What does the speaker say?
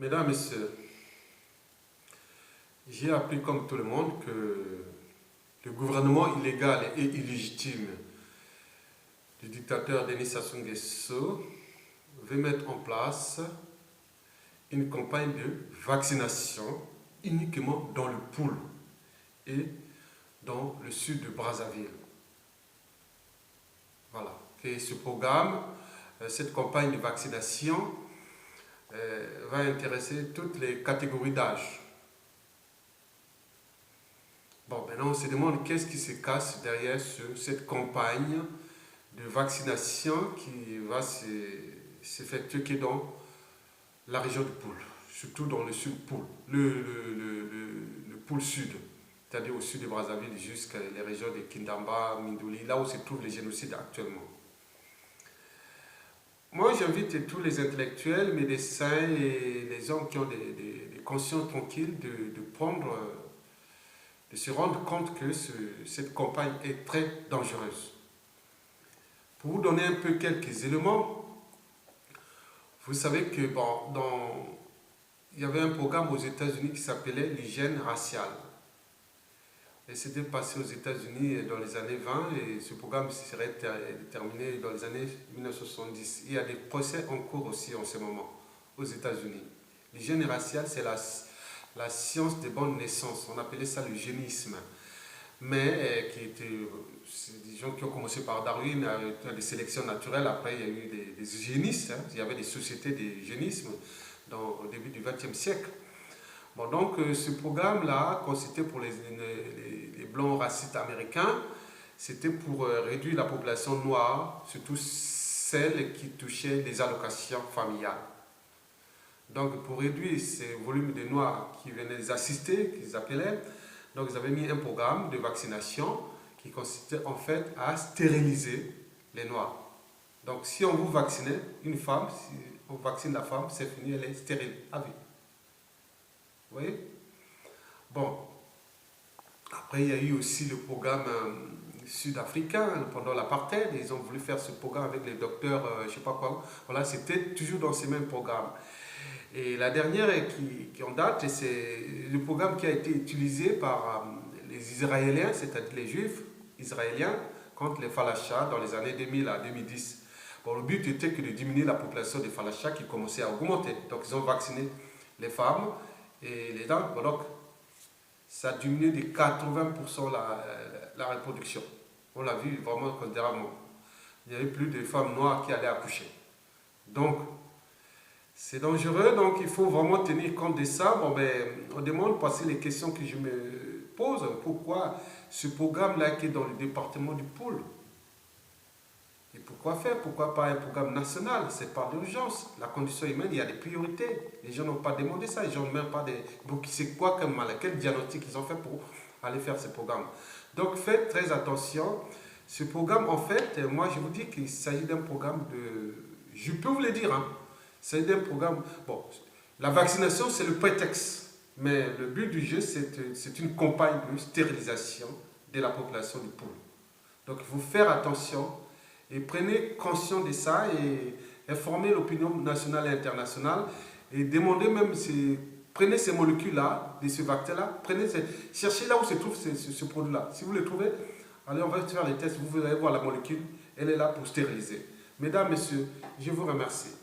Mesdames, Messieurs, j'ai appris comme tout le monde que le gouvernement illégal et illégitime du dictateur Denis Sassou Nguesso veut mettre en place une campagne de vaccination uniquement dans le Poul et dans le sud de Brazzaville. Voilà. Et ce programme, cette campagne de vaccination va intéresser toutes les catégories d'âge. Bon, maintenant on se demande qu'est-ce qui se cache derrière cette campagne de vaccination qui va s'effectuer dans la région du Poul, surtout dans le sud Poul, le Poul sud, c'est-à-dire au sud de Brazzaville jusqu'à les régions de Kindamba, Mindouli, là où se trouvent les génocides actuellement. Moi, j'invite tous les intellectuels, médecins et les gens qui ont des consciences tranquilles de se rendre compte que cette campagne est très dangereuse. Pour vous donner un peu quelques éléments, vous savez que il y avait un programme aux États-Unis qui s'appelait l'hygiène raciale. Et c'était passé aux États-Unis dans les années 20 et ce programme serait terminé dans les années 1970. Il y a des procès en cours aussi en ce moment aux États-Unis. L'hygiène raciale, c'est la science des bonnes naissances. On appelait ça l'eugénisme. Mais des gens qui ont commencé par Darwin, des sélections naturelles. Après, il y a eu des eugénistes. Il y avait des sociétés d'eugénisme au début du XXe siècle. Bon, donc, ce programme-là, consistait pour les blancs racistes américains, c'était pour réduire la population noire, surtout celle qui touchait les allocations familiales. Donc, pour réduire ces volumes de noirs qui venaient les assister, qu'ils appelaient, donc ils avaient mis un programme de vaccination qui consistait en fait à stériliser les noirs. Donc, si on vous vaccinait une femme, si on vaccine la femme, c'est fini, elle est stérile à vie. Vous voyez? Bon. Après, il y a eu aussi le programme sud-africain pendant l'apartheid. Ils ont voulu faire ce programme avec les docteurs, je ne sais pas quoi. Voilà, c'était toujours dans ces mêmes programmes. Et la dernière qui en date, c'est le programme qui a été utilisé par les Israéliens, c'est-à-dire les Juifs israéliens, contre les Falachas dans les années 2000 à 2010. Bon, le but était que de diminuer la population des Falachas qui commençait à augmenter. Donc, ils ont vacciné les femmes et les dames. Donc, ça a diminué de 80% la reproduction. On l'a vu vraiment considérablement. Il n'y avait plus de femmes noires qui allaient accoucher. Donc, c'est dangereux, donc il faut vraiment tenir compte de ça. Bon, on demande passer les questions que je me pose. Pourquoi ce programme-là qui est dans le département du Poul? Et pourquoi faire? Pourquoi pas un programme national? C'est pas d'urgence. La condition humaine, il y a des priorités. Les gens n'ont pas demandé ça. Les gens n'ont même pas des... Donc, c'est quoi comme mal? Quel diagnostic ils ont fait pour aller faire ce programme? Donc, faites très attention. Ce programme, en fait, moi, je vous dis qu'il s'agit d'un programme de... Je peux vous le dire, hein. C'est d'un programme... Bon, la vaccination, c'est le prétexte. Mais le but du jeu, c'est une campagne de stérilisation de la population du Poul. Donc, il faut faire attention et prenez conscience de ça et informez l'opinion nationale et internationale et demandez même, prenez ces molécules-là, de ce vaccin-là, cherchez là où se trouve ce produit-là. Si vous le trouvez, allez, on va faire les tests, vous allez voir la molécule, elle est là pour stériliser. Mesdames, Messieurs, je vous remercie.